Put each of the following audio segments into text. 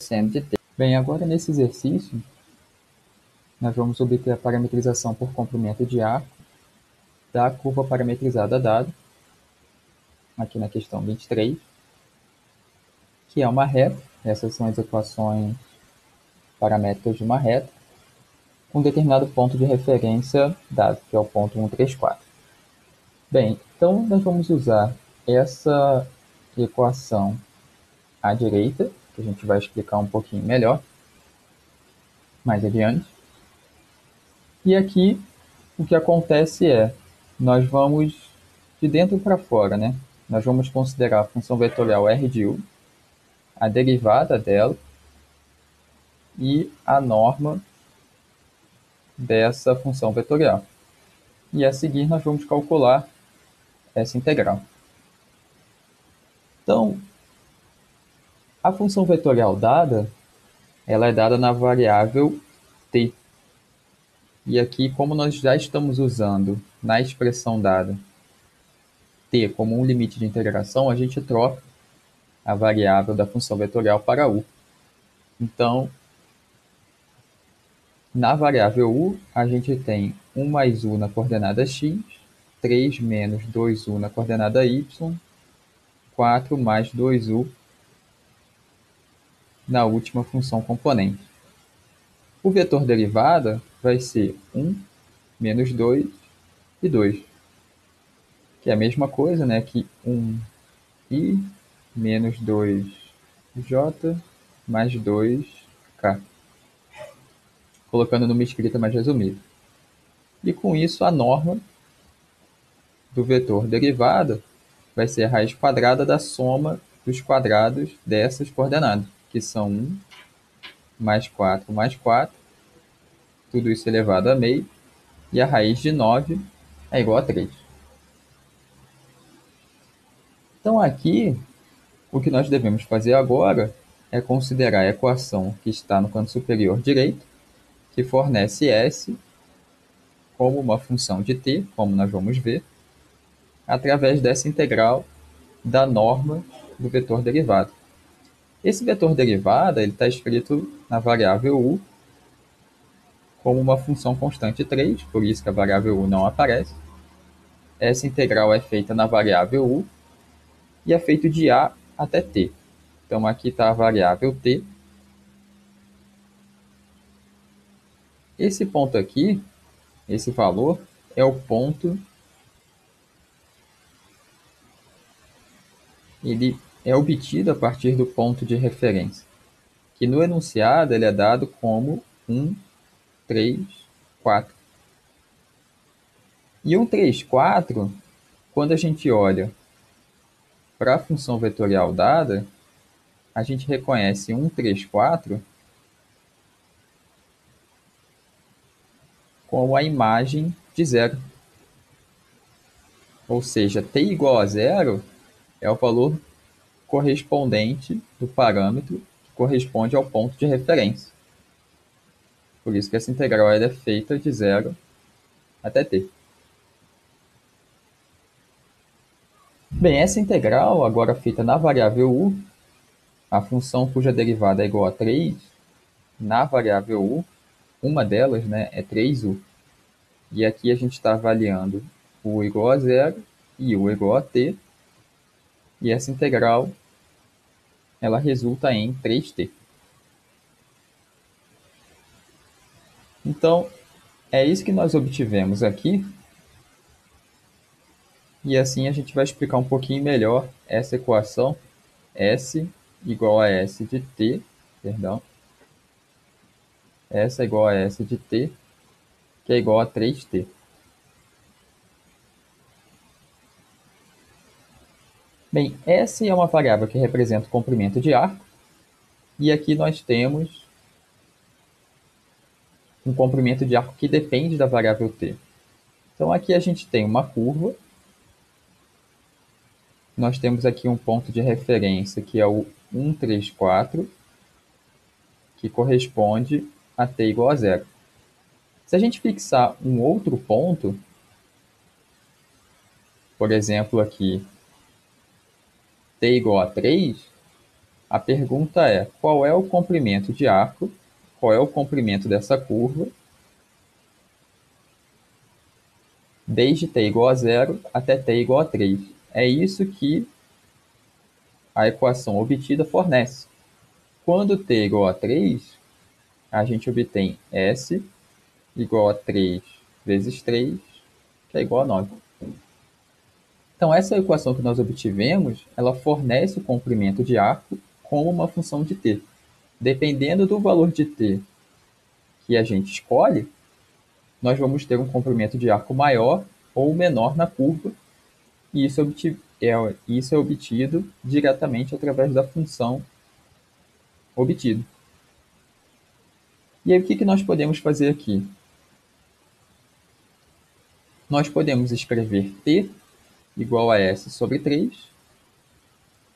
de t. Bem, agora nesse exercício, nós vamos obter a parametrização por comprimento de arco da curva parametrizada dada, aqui na questão 23, que é uma reta. Essas são as equações paramétricas de uma reta, com um determinado ponto de referência dado, que é o ponto 134. Bem, então nós vamos usar essa equação à direita, que a gente vai explicar um pouquinho melhor mais adiante. E aqui o que acontece é, nós vamos de dentro para fora, né? Nós vamos considerar a função vetorial R de U, a derivada dela e a norma dessa função vetorial. E a seguir nós vamos calcular essa integral. Então, a função vetorial dada, ela é dada na variável t. E aqui, como nós já estamos usando na expressão dada t como um limite de integração, a gente troca a variável da função vetorial para u. Então, na variável u, a gente tem 1 mais u na coordenada x, 3 menos 2u na coordenada y, 4 mais 2u na última função componente. O vetor derivada vai ser 1 menos 2 e 2, que é a mesma coisa, né, que 1i menos 2j mais 2k, colocando numa escrita mais resumida. E com isso, a norma do vetor derivada vai ser a raiz quadrada da soma dos quadrados dessas coordenadas, que são 1 mais 4, tudo isso elevado a meio, e a raiz de 9 é igual a 3. Então aqui, o que nós devemos fazer agora é considerar a equação que está no canto superior direito, que fornece S como uma função de t, como nós vamos ver, através dessa integral da norma do vetor derivado. Esse vetor derivado está escrito na variável u como uma função constante 3, por isso que a variável u não aparece. Essa integral é feita na variável u e é feito de a até t. Então aqui está a variável t. Esse ponto aqui, esse valor, é o ponto, ele é obtido a partir do ponto de referência, que no enunciado ele é dado como 1, 3, 4. E 1, 3, 4, quando a gente olha para a função vetorial dada, a gente reconhece 1, 3, 4 como a imagem de zero. Ou seja, t igual a zero é o valor correspondente do parâmetro que corresponde ao ponto de referência. Por isso que essa integral é feita de zero até t. Bem, essa integral, agora feita na variável u, a função cuja derivada é igual a 3, na variável u, uma delas, né, é 3u. E aqui a gente está avaliando u igual a zero e u igual a t. E essa integral, ela resulta em 3t. Então, é isso que nós obtivemos aqui. E assim a gente vai explicar um pouquinho melhor essa equação S igual a S de t, perdão. S é igual a S de t, que é igual a 3t. Bem, S é uma variável que representa o comprimento de arco. E aqui nós temos um comprimento de arco que depende da variável t. Então aqui a gente tem uma curva. Nós temos aqui um ponto de referência que é o 1, 3, 4, que corresponde a t igual a zero. Se a gente fixar um outro ponto, por exemplo aqui, t igual a 3, A pergunta é, qual é o comprimento de arco, qual é o comprimento dessa curva, desde t igual a 0 até t igual a 3. É isso que a equação obtida fornece. Quando t é igual a 3, a gente obtém S igual a 3 vezes 3, que é igual a 9. Então, essa equação que nós obtivemos, ela fornece o comprimento de arco como uma função de t. Dependendo do valor de t que a gente escolhe, nós vamos ter um comprimento de arco maior ou menor na curva, e isso é obtido diretamente através da função obtida. E aí, o que nós podemos fazer aqui? Nós podemos escrever t igual a S sobre 3,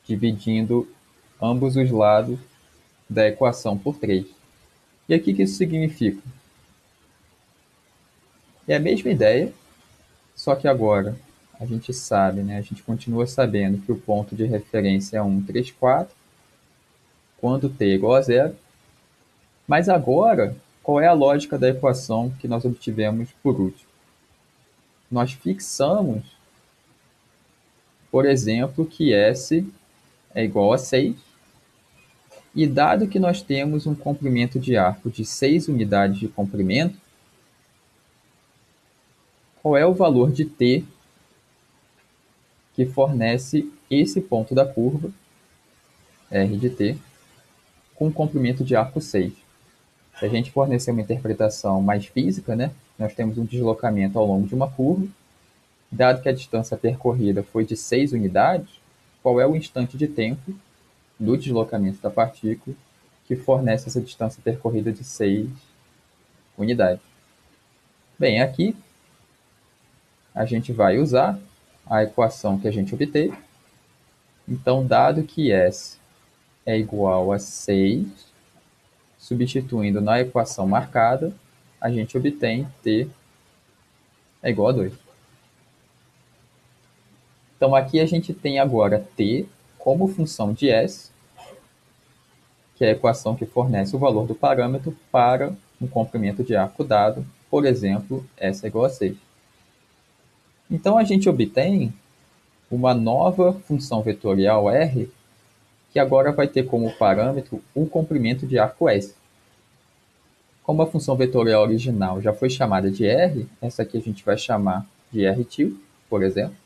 dividindo ambos os lados da equação por 3. E aqui o que isso significa? É a mesma ideia, só que agora a gente sabe, né? A gente continua sabendo que o ponto de referência é 1, 3, 4, quando t é igual a 0. Mas agora, qual é a lógica da equação que nós obtivemos por último? Nós fixamos, por exemplo, que S é igual a 6, e dado que nós temos um comprimento de arco de 6 unidades de comprimento, qual é o valor de t que fornece esse ponto da curva, R de t, com comprimento de arco 6? Se a gente fornecer uma interpretação mais física, né, nós temos um deslocamento ao longo de uma curva. Dado que a distância percorrida foi de 6 unidades, qual é o instante de tempo do deslocamento da partícula que fornece essa distância percorrida de 6 unidades? Bem, aqui a gente vai usar a equação que a gente obteve. Então, dado que S é igual a 6, substituindo na equação marcada, a gente obtém t é igual a 2. Então, aqui a gente tem agora t como função de S, que é a equação que fornece o valor do parâmetro para um comprimento de arco dado, por exemplo, S é igual a 6. Então, a gente obtém uma nova função vetorial R, que agora vai ter como parâmetro o comprimento de arco S. Como a função vetorial original já foi chamada de R, essa aqui a gente vai chamar de R tilde, por exemplo.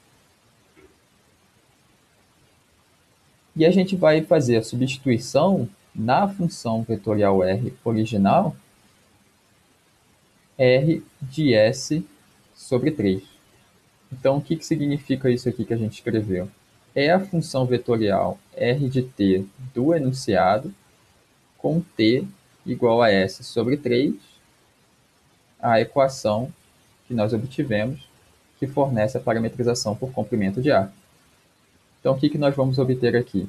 E a gente vai fazer a substituição na função vetorial R original, R de S sobre 3. Então, o que significa isso aqui que a gente escreveu? É a função vetorial R de t do enunciado com t igual a S sobre 3, a equação que nós obtivemos, que fornece a parametrização por comprimento de arco. Então, o que nós vamos obter aqui?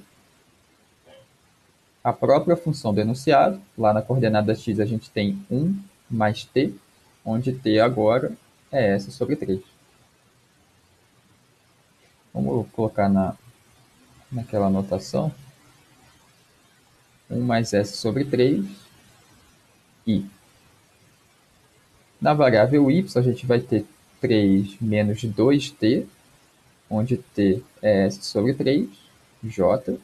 A própria função do enunciado, lá na coordenada x a gente tem 1 mais t, onde t agora é S sobre 3. Vamos colocar naquela notação. 1 mais S sobre 3 i. Na variável y, a gente vai ter 3 menos 2t, onde t é S sobre 3, j.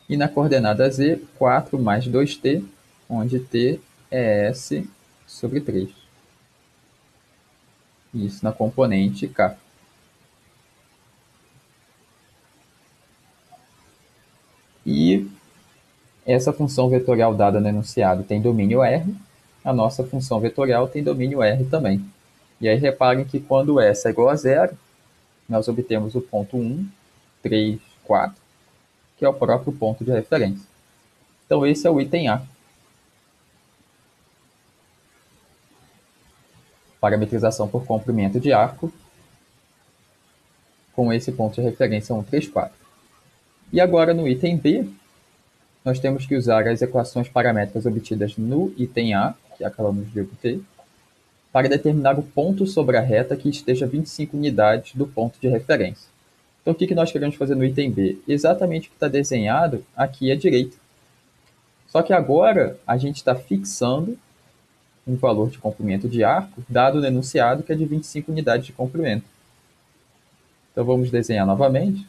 E na coordenada z, 4 mais 2t, onde t é S sobre 3. Isso na componente k. E essa função vetorial dada no enunciado tem domínio R, a nossa função vetorial tem domínio R também. E aí reparem que quando S é igual a 0, nós obtemos o ponto 1, 3, 4, que é o próprio ponto de referência. Então esse é o item A. Parametrização por comprimento de arco, com esse ponto de referência 1, 3, 4. E agora no item B, nós temos que usar as equações paramétricas obtidas no item A, que acabamos de obter, para determinar o ponto sobre a reta que esteja a 25 unidades do ponto de referência. Então, o que nós queremos fazer no item B? Exatamente o que está desenhado aqui à direita. Só que agora a gente está fixando um valor de comprimento de arco, dado no enunciado que é de 25 unidades de comprimento. Então, vamos desenhar novamente,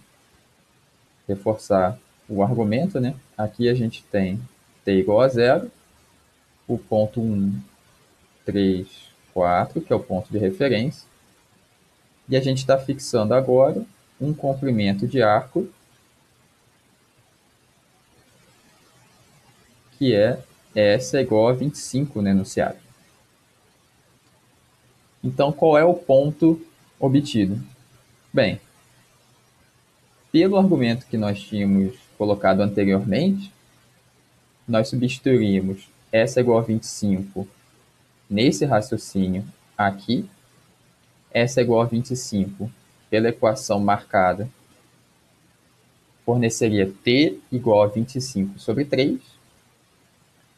reforçar o argumento, né? Aqui a gente tem t igual a 0, o ponto 1, 3, 4, que é o ponto de referência, e a gente está fixando agora um comprimento de arco que é S é igual a 25 no enunciado. Então, qual é o ponto obtido? Bem, pelo argumento que nós tínhamos colocado anteriormente, nós substituímos S é igual a 25 nesse raciocínio aqui, S é igual a 25 pela equação marcada, forneceria T igual a 25 sobre 3,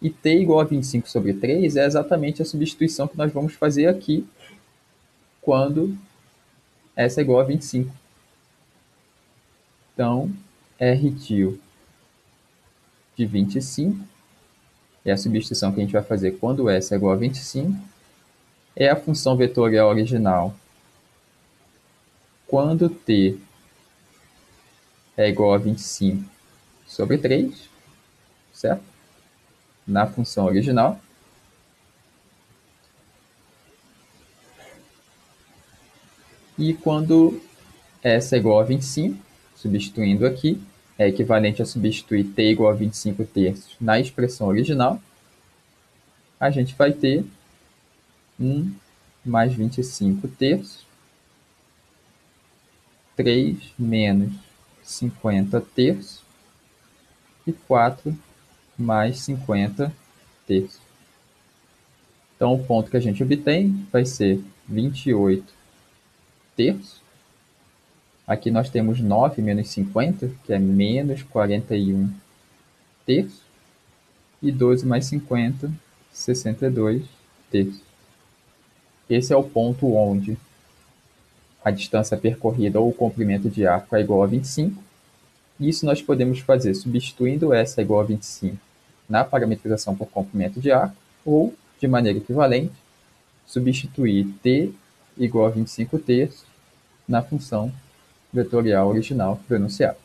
e T igual a 25 sobre 3 é exatamente a substituição que nós vamos fazer aqui, quando S é igual a 25. Então, R tio de 25, é a substituição que a gente vai fazer quando S é igual a 25, é a função vetorial original quando T é igual a 25 sobre 3, certo? Na função original. E quando S é igual a 25, substituindo aqui, é equivalente a substituir T igual a 25 terços na expressão original, a gente vai ter 1 mais 25 terços, 3 menos 50 terços e 4 mais 50 terços. Então, o ponto que a gente obtém vai ser 28 terços. Aqui nós temos 9 menos 50, que é menos 41 terços. E 12 mais 50, 62 terços. Esse é o ponto onde a distância percorrida ou o comprimento de arco é igual a 25. Isso nós podemos fazer substituindo S é igual a 25 na parametrização por comprimento de arco, ou, de maneira equivalente, substituir T igual a 25 terços na função vetorial original do enunciado.